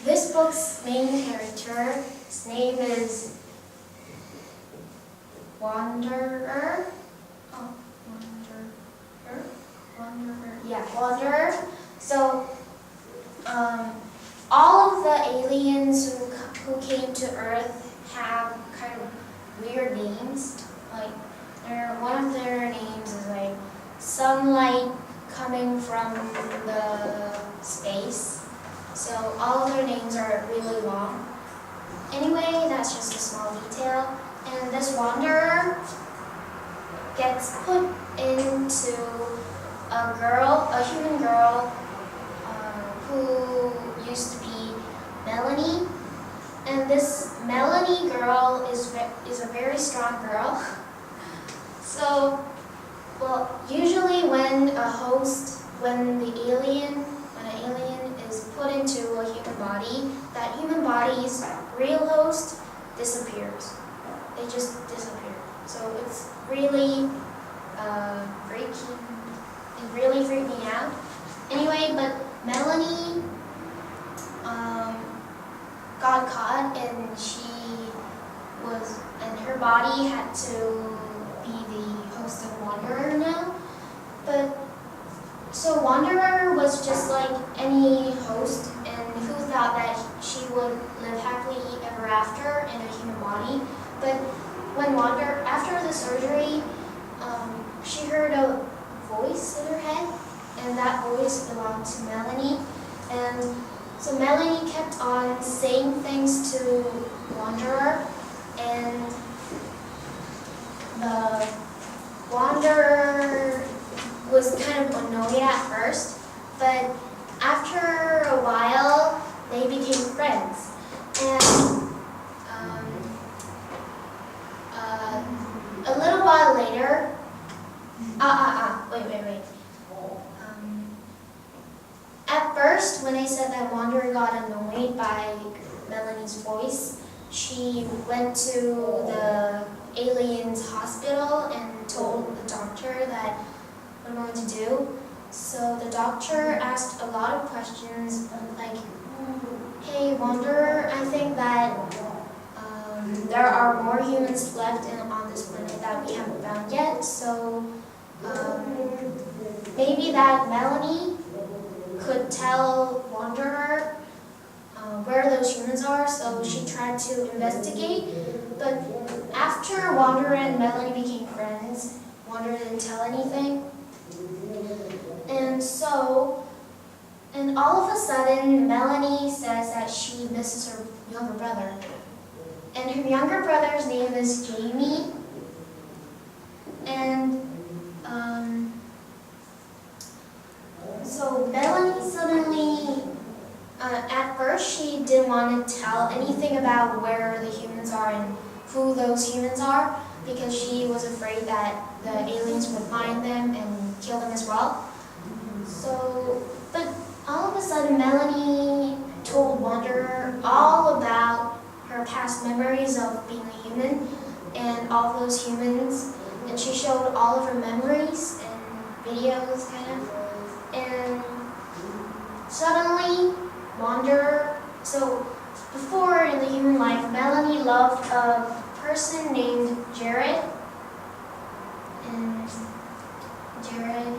This book's main character, his name is Wanderer. Oh, Wanderer. Yeah, Wanderer. So, all of the aliens who came to Earth have kind of weird names. Like, one of their names is like sunlight coming from the space. So all of their names are really long. Anyway, that's just a small detail. And this wanderer gets put into a human girl who used to be Melanie. And this Melanie girl is a very strong girl. So, well, usually when an alien is put into a human body, that human body's real host disappears. They just disappear. So it's really freaky. It really freaked me out. Anyway, but Melanie got caught, and her body had to be the host of Wanderer now. But so Wanderer was just like any host, and who thought that she would live happily ever after in a human body. But when after the surgery, she heard a voice in her head, and that voice belonged to Melanie. And so Melanie kept on saying things to Wanderer, and the Wanderer was kind of annoyed at first, but after a while, they became friends. And a little while later, wait. At first, when I said that Wanderer got annoyed by Melanie's voice, she went to the alien's hospital and told the doctor that what I'm going to do. So the doctor asked a lot of questions like, hey Wanderer, I think that there are more humans left on this planet that we haven't found yet, so maybe that Melanie could tell Wanderer where those humans are. So she tried to investigate, but after Wanderer and Melanie became friends, Wanderer didn't tell anything. And all of a sudden, Melanie says that she misses her younger brother. And her younger brother's name is Jamie. And so Melanie suddenly, at first she didn't want to tell anything about where the humans are and who those humans are, because she was afraid that the aliens would find them and kill them as well. So, but all of a sudden Melanie told Wanderer all about her past memories of being a human and all those humans, and she showed all of her memories and videos kind of, and suddenly Wanderer, so before in the human life, Melanie loved a person named Jared, and Jared,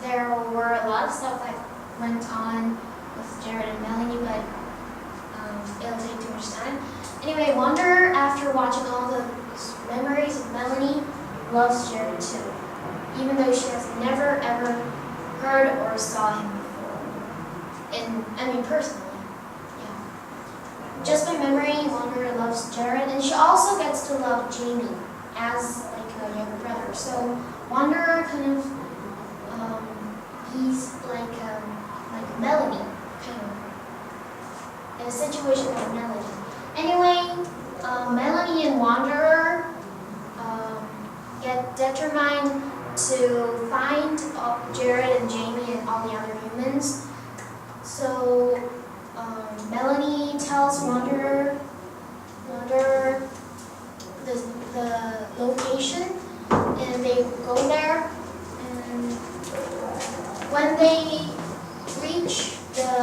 there were a lot of stuff that went on with Jared and Melanie, but it'll take too much time. Anyway, Wanderer, after watching all the memories of Melanie, loves Jared too, even though she has never ever heard or saw him before. And I mean personally, yeah. Just by memory, Wanderer loves Jared, and she also gets to love Jamie as like a younger brother. So Wanderer kind of, he's like Melanie, kind of, in a situation like Melanie. Anyway, Melanie and Wanderer get determined to find Jared and Jamie and all the other humans. So Melanie tells Wanderer the location, and they go there. And when they reach the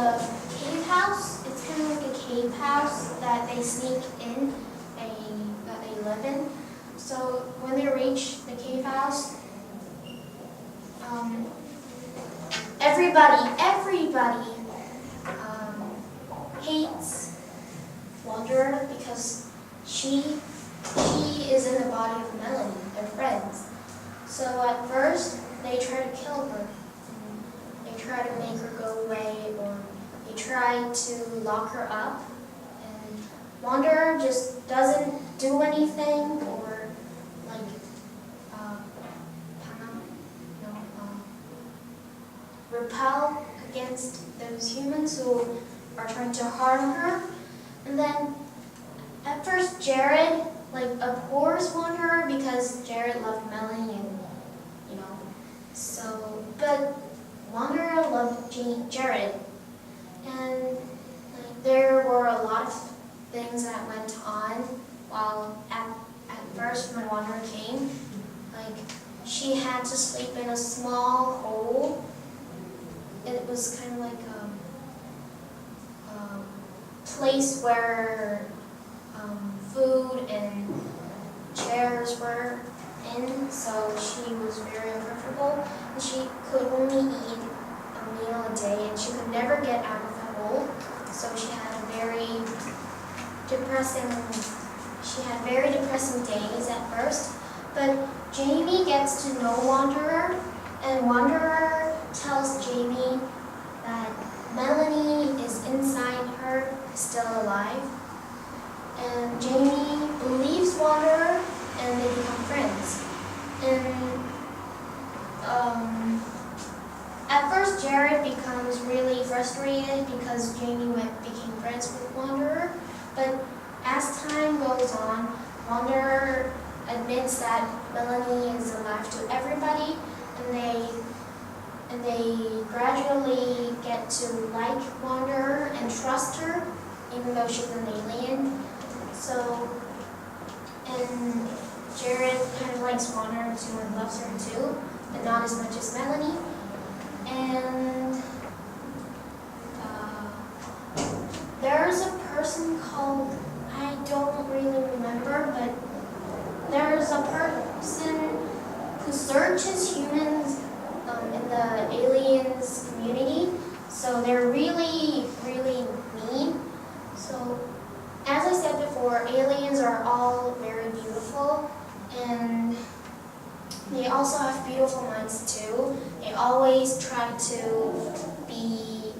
So when they reach the cave house, everybody hates Wanderer because she is in the body of Melanie, their friends. So at first, they try to kill her. They try to make her go away, or they try to lock her up. And Wanderer just doesn't do anything, or like, repel against those humans who are trying to harm her. And then, at first, Jared abhors Wanderer because Jared loved Melanie, and so. But Wanderer loved Jared, and there were a lot of things that went on while at first when Wanderer came. She had to sleep in a small hole. It was kind of like a place where food and chairs were in, so she was very uncomfortable, and she could only eat a meal a day, and she could never get out of the hole. So she had very depressing days at first. But Jamie gets to know Wanderer, and Wanderer tells Jamie that Melanie is inside her, still alive. And Jamie believes Wanderer, and they become friends. And at first, Jared becomes really frustrated because Jamie became friends with Wanderer. But as time goes on, Wanderer admits that Melanie is alive to everybody, and they gradually get to like Wanderer and trust her, even though she's an alien. So, and Jared kind of likes Wanderer too and loves her too, but not as much as Melanie. And there's a person called, I don't really remember, but there's a person who searches humans in the aliens community. So they're really, really mean. So as I said before, aliens are all very beautiful, and they also have beautiful minds too. They always try to be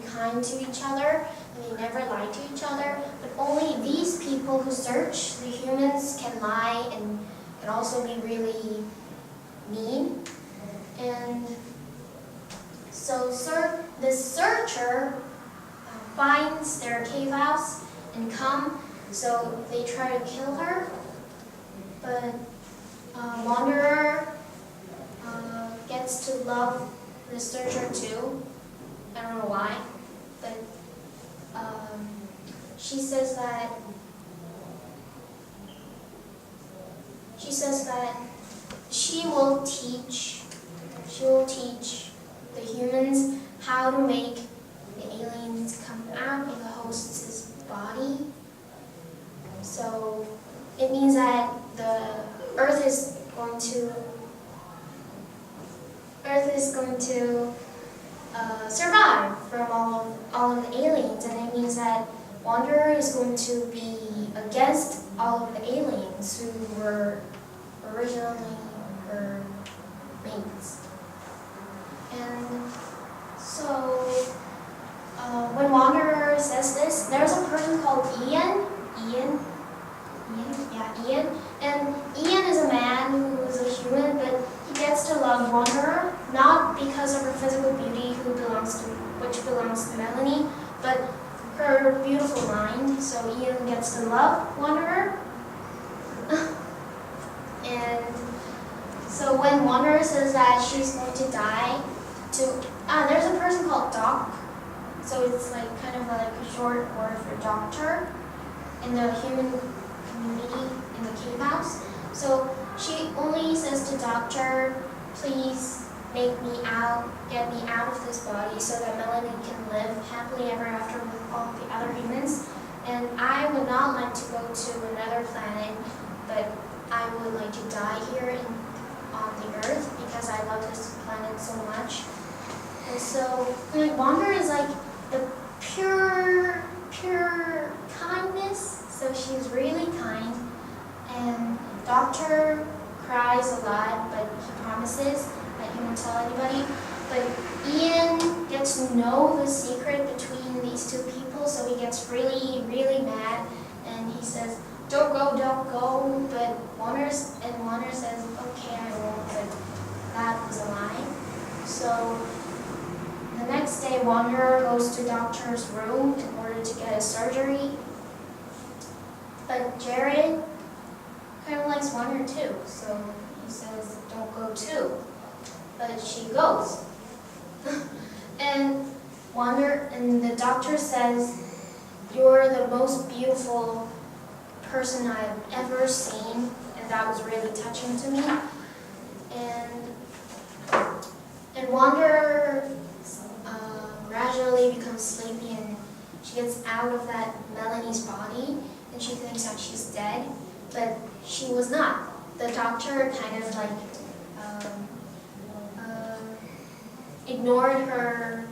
kind to each other, and they never lie to each other. But only these people who search the humans can lie and can also be really mean. And so this searcher finds their cave house and come, so they try to kill her. But Wanderer gets to love the searcher too. I don't know why, but she says that she will teach the humans how to make the aliens come out of the host's body. So it means that the Earth is going to survive from all of the aliens, and it means that Wanderer is going to be against all of the aliens who were originally her mates. And so when Wanderer says this, there's a person called Ian, and Ian is a man who is a human, but he gets to love Wanderer, not because of her physical beauty, which belongs to Melanie, but her beautiful mind. So Ian gets to love Wanderer. And so when Wanderer says that she's going to die, there's a person called Doc. So it's kind of like a short word for doctor in the human community in the cave house. So she only says to Doctor, please get me out of this body so that Melanie can live happily ever after with all the other humans. And I would not like to go to another planet, but I would like to die here on the earth because I love this planet so much. And so, like, Wander is like the pure kindness. So she's really kind. And Doctor cries a lot, but he promises that he won't tell anybody. But Ian gets to know the secret between these two people, so he gets really, really mad, and he says, don't go, but Wander says, okay, I won't, but that was a lie. So the next day, Wanderer goes to Doctor's room in order to get a surgery, but Jared kind of likes Wander too, so he says, don't go too, but she goes. And the doctor says, you're the most beautiful person I've ever seen, and that was really touching to me. And Wander gradually becomes sleepy, and she gets out of that Melanie's body, and she thinks that she's dead, but she was not. The doctor kind of like ignored her